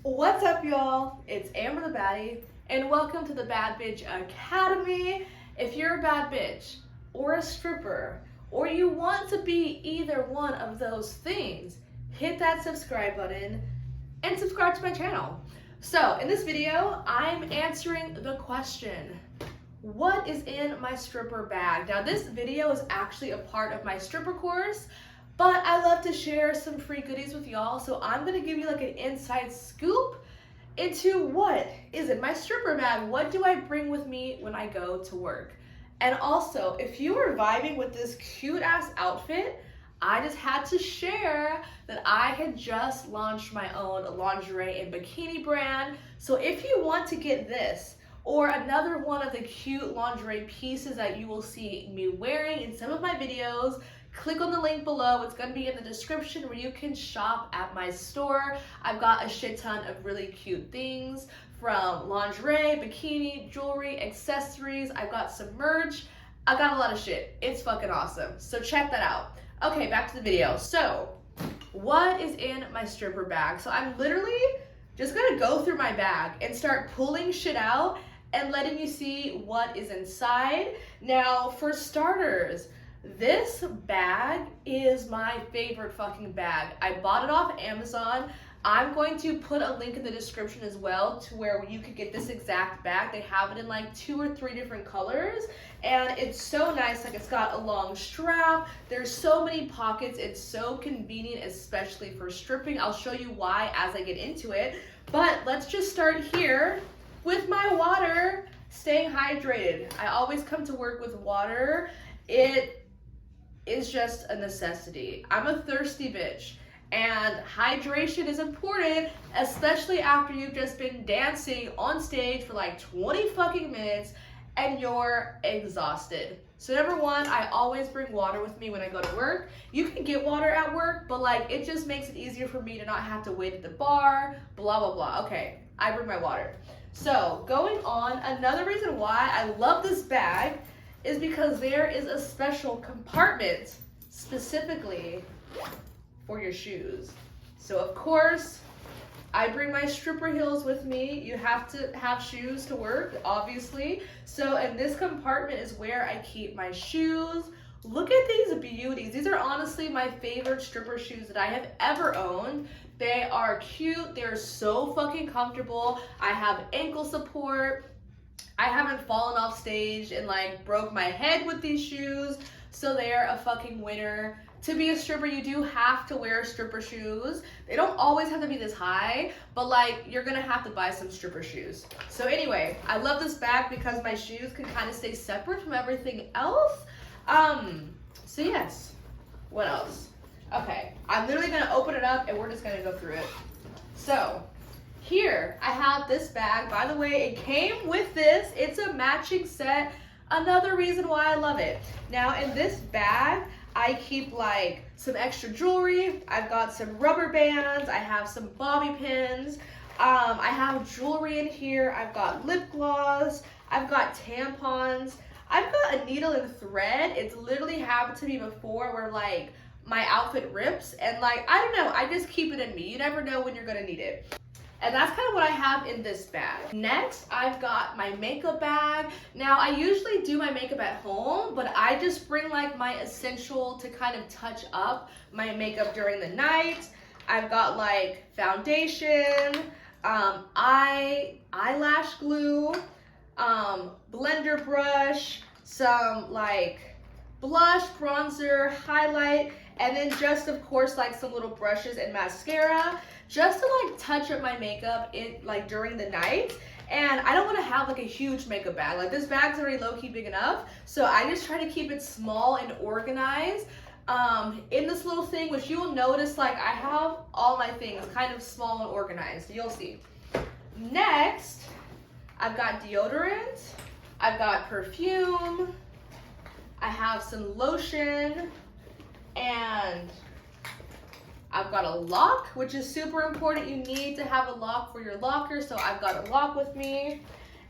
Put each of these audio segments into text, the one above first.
What's up, y'all? It's Amber the Baddie, and welcome to the Bad Bitch Academy. If you're a bad bitch, or a stripper, or you want to be either one of those things, hit that subscribe button and subscribe to my channel. So, in this video, I'm answering the question, what is in my stripper bag? Now, this video is actually a part of my stripper course, but I love to share some free goodies with y'all, so I'm gonna give you like an inside scoop into what is in my stripper bag. What do I bring with me when I go to work? And also, if you are vibing with this cute ass outfit, I just had to share that I had just launched my own lingerie and bikini brand. So if you want to get this, or another one of the cute lingerie pieces that you will see me wearing in some of my videos, click on the link below. It's going to be in the description where you can shop at my store. I've got a shit ton of really cute things, from lingerie, bikini, jewelry, accessories. I've got some merch. I got a lot of shit. It's fucking awesome. So check that out. Okay, back to the video. So what is in my stripper bag? So I'm literally just going to go through my bag and start pulling shit out and letting you see what is inside. Now, for starters, this bag is my favorite fucking bag. I bought it off Amazon. I'm going to put a link in the description as well to where you could get this exact bag. They have it in like 2 or 3 different colors, and it's so nice. Like, it's got a long strap. There's so many pockets. It's so convenient, especially for stripping. I'll show you why as I get into it. But let's just start here with my water. Staying hydrated. I always come to work with water. It is just a necessity. I'm a thirsty bitch, and hydration is important, especially after you've just been dancing on stage for like 20 fucking minutes and you're exhausted. So number one, I always bring water with me when I go to work. You can get water at work, but like, it just makes it easier for me to not have to wait at the bar, blah, blah, blah. Okay, I bring my water. So going on, another reason why I love this bag is because there is a special compartment specifically for your shoes. So of course, I bring my stripper heels with me. You have to have shoes to work, obviously. So in this compartment is where I keep my shoes. Look at these beauties. These are honestly my favorite stripper shoes that I have ever owned. They are cute. They're so fucking comfortable. I have ankle support. I haven't fallen off stage and like broke my head with these shoes, so they're a fucking winner. To be a stripper, you do have to wear stripper shoes. They don't always have to be this high, but like, you're gonna have to buy some stripper shoes. So anyway, I love this bag because my shoes can kind of stay separate from everything else. So yes, what else? Okay, I'm literally gonna open it up and we're just gonna go through it. So here, I have this bag. By the way, it came with this. It's a matching set. Another reason why I love it. Now, in this bag, I keep like some extra jewelry. I've got some rubber bands. I have some bobby pins. I have jewelry in here. I've got lip gloss. I've got tampons. I've got a needle and thread. It's literally happened to me before where like my outfit rips, and like, I don't know, I just keep it in me. You never know when you're gonna need it. And that's kind of what I have in this bag. Next, I've got my makeup bag. Now, I usually do my makeup at home, but I just bring like my essential to kind of touch up my makeup during the night. I've got like foundation, eyelash glue, blender brush, some like blush, bronzer, highlight, and then just of course like some little brushes and mascara, just to like touch up my makeup in like during the night. And I don't want to have like a huge makeup bag. Like, this bag's already low-key big enough, so I just try to keep it small and organized in this little thing, which you will notice like I have all my things kind of small and organized. You'll see. Next, I've got deodorant, I've got perfume, I have some lotion, and I've got a lock, which is super important. You need to have a lock for your locker, so I've got a lock with me.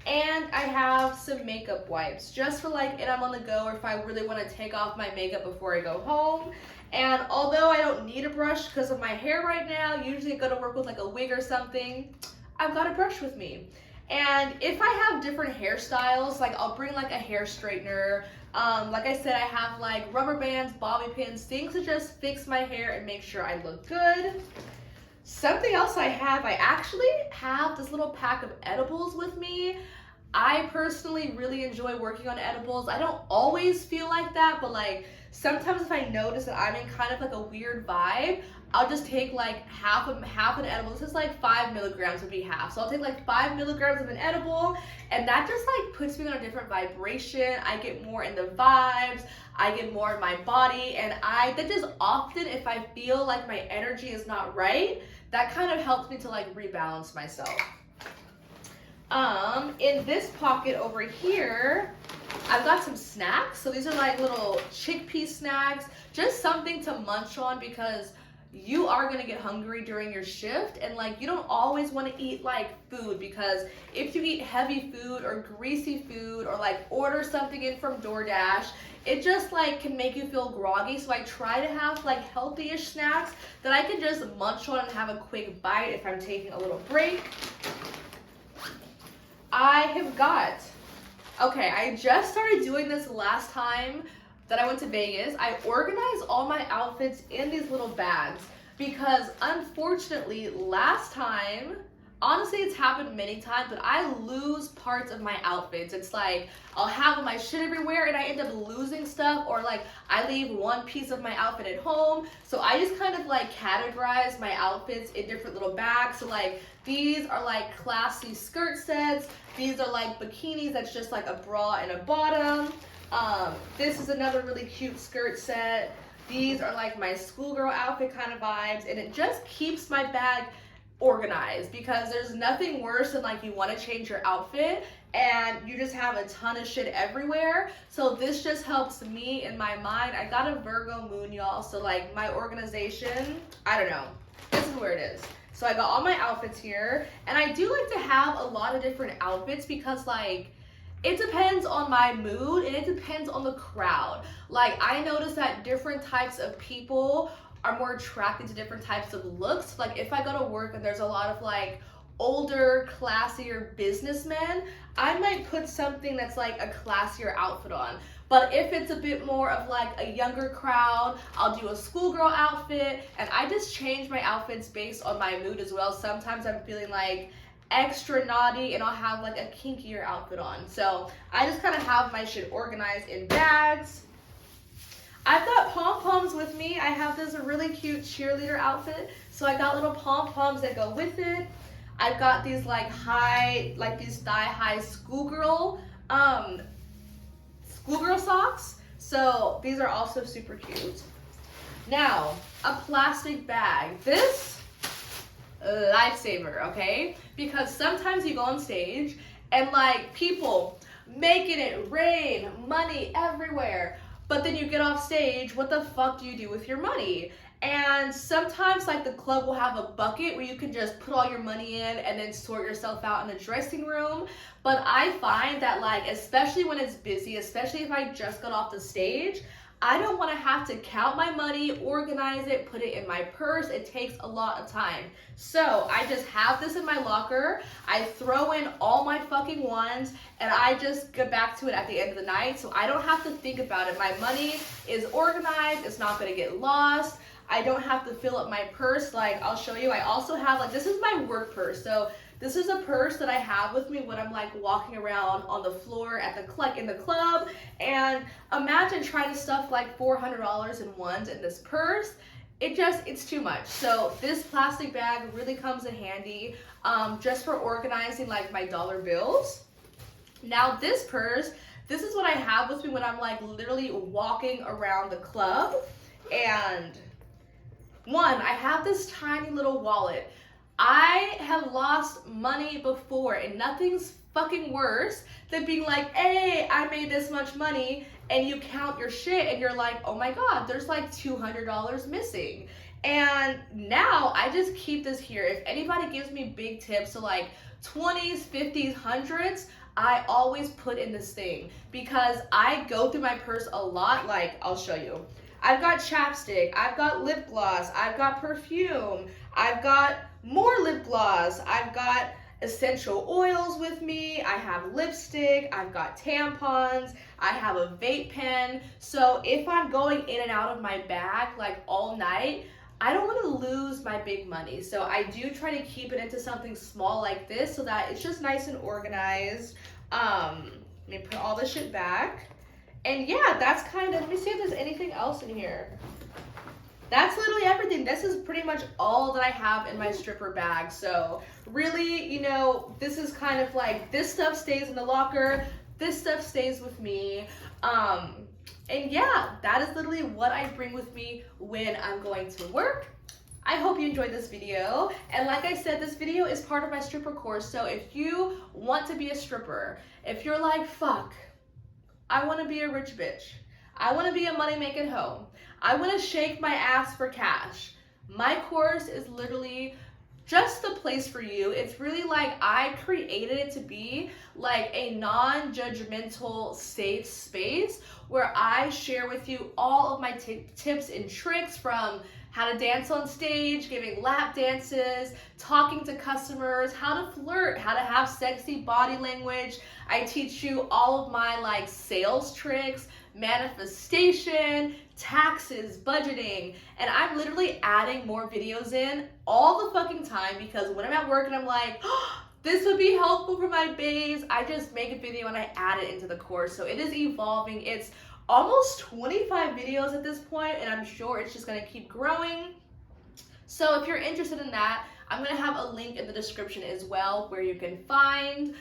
And I have some makeup wipes, just for like if I'm on the go or if I really want to take off my makeup before I go home. And although I don't need a brush because of my hair right now, usually I go to work with like a wig or something, I've got a brush with me. And if I have different hairstyles, like I'll bring like a hair straightener. Like I said, I have like rubber bands, bobby pins, things to just fix my hair and make sure I look good. Something else I actually have this little pack of edibles with me. I personally really enjoy working on edibles. I don't always feel like that, but like sometimes if I notice that I'm in kind of like a weird vibe, I'll just take like half an edible. This is like 5 milligrams would be half. So I'll take like 5 milligrams of an edible, and that just like puts me on a different vibration. I get more in the vibes. I get more in my body, and that just often, if I feel like my energy is not right, that kind of helps me to like rebalance myself. In this pocket over here, I've got some snacks. So these are like little chickpea snacks, just something to munch on because you are gonna get hungry during your shift, and like you don't always want to eat like food, because if you eat heavy food or greasy food or like order something in from DoorDash, it just like can make you feel groggy. So I try to have like healthy-ish snacks that I can just munch on and have a quick bite if I'm taking a little break. I just started doing this last time that I went to Vegas. I organized all my outfits in these little bags because unfortunately last time, honestly it's happened many times, but I lose parts of my outfits. It's like I'll have my shit everywhere and I end up losing stuff, or like I leave one piece of my outfit at home. So I just kind of like categorize my outfits in different little bags. So like these are like classy skirt sets. These are like bikinis that's just like a bra and a bottom. This is another really cute skirt set. These are like my schoolgirl outfit kind of vibes, and it just keeps my bag organized, because there's nothing worse than like you want to change your outfit and you just have a ton of shit everywhere. So this just helps me in my mind. I got a Virgo moon, y'all, so like my organization, I don't know, this is where it is. So I got all my outfits here, and I do like to have a lot of different outfits because like it depends on my mood and it depends on the crowd. Like I notice that different types of people are more attracted to different types of looks. Like if I go to work and there's a lot of like older, classier businessmen, I might put something that's like a classier outfit on. But if it's a bit more of like a younger crowd, I'll do a schoolgirl outfit, and I just change my outfits based on my mood as well. Sometimes I'm feeling like extra naughty and I'll have like a kinkier outfit on. So I just kind of have my shit organized in bags. I've got pom-poms with me. I have this really cute cheerleader outfit, so I got little pom-poms that go with it. I've got these like these thigh-high schoolgirl socks. So these are also super cute. Now, a plastic bag. This, lifesaver, okay? Because sometimes you go on stage and like people making it rain, money everywhere. But then you get off stage, what the fuck do you do with your money? And sometimes like the club will have a bucket where you can just put all your money in and then sort yourself out in the dressing room. But I find that like, especially when it's busy, especially if I just got off the stage, I don't want to have to count my money, organize it, put it in my purse. It takes a lot of time. So I just have this in my locker. I throw in all my fucking ones and I just get back to it at the end of the night. So I don't have to think about it. My money is organized. It's not going to get lost. I don't have to fill up my purse. Like I'll show you. I also have like, this is my work purse. So this is a purse that I have with me when I'm like walking around on the floor at in the club. And imagine trying to stuff like $400 in ones in this purse. It's too much. So this plastic bag really comes in handy just for organizing like my dollar bills. Now this purse, this is what I have with me when I'm like literally walking around the club. And one, I have this tiny little wallet. I have lost money before, and nothing's fucking worse than being like, hey, I made this much money, and you count your shit and you're like, oh my God, there's like $200 missing. And now I just keep this here. If anybody gives me big tips, so like 20s, 50s, 100s, I always put in this thing because I go through my purse a lot. Like, I'll show you. I've got chapstick, I've got lip gloss, I've got perfume, I've got more lip gloss, I've got essential oils with me, I have lipstick, I've got tampons, I have a vape pen. So if I'm going in and out of my bag like all night, I don't want to lose my big money. So I do try to keep it into something small like this so that it's just nice and organized. Let me put all this shit back. And yeah, that's kind of, let me see if there's anything else in here. That's literally everything. This is pretty much all that I have in my stripper bag. So really, you know, this is kind of like, this stuff stays in the locker, this stuff stays with me. And yeah, that is literally what I bring with me when I'm going to work. I hope you enjoyed this video. And like I said, this video is part of my stripper course. So if you want to be a stripper, if you're like, fuck, I want to be a rich bitch, I want to be a money-making hoe, I want to shake my ass for cash, my course is literally just the place for you. It's really like, I created it to be like a non-judgmental, safe space where I share with you all of my tips and tricks, from how to dance on stage, giving lap dances, talking to customers, how to flirt, how to have sexy body language. I teach you all of my like sales tricks, manifestation, taxes, budgeting, and I'm literally adding more videos in all the fucking time, because when I'm at work and I'm like, oh, this would be helpful for my babes, I just make a video and I add it into the course. So it is evolving. It's almost 25 videos at this point, and I'm sure it's just gonna keep growing. So if you're interested in that, I'm gonna have a link in the description as well, where you can find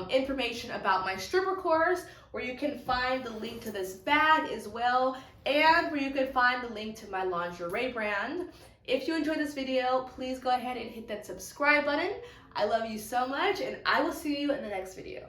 information about my stripper course, where you can find the link to this bag as well, and where you can find the link to my lingerie brand. If you enjoyed this video, please go ahead and hit that subscribe button. I love you so much, and I will see you in the next video.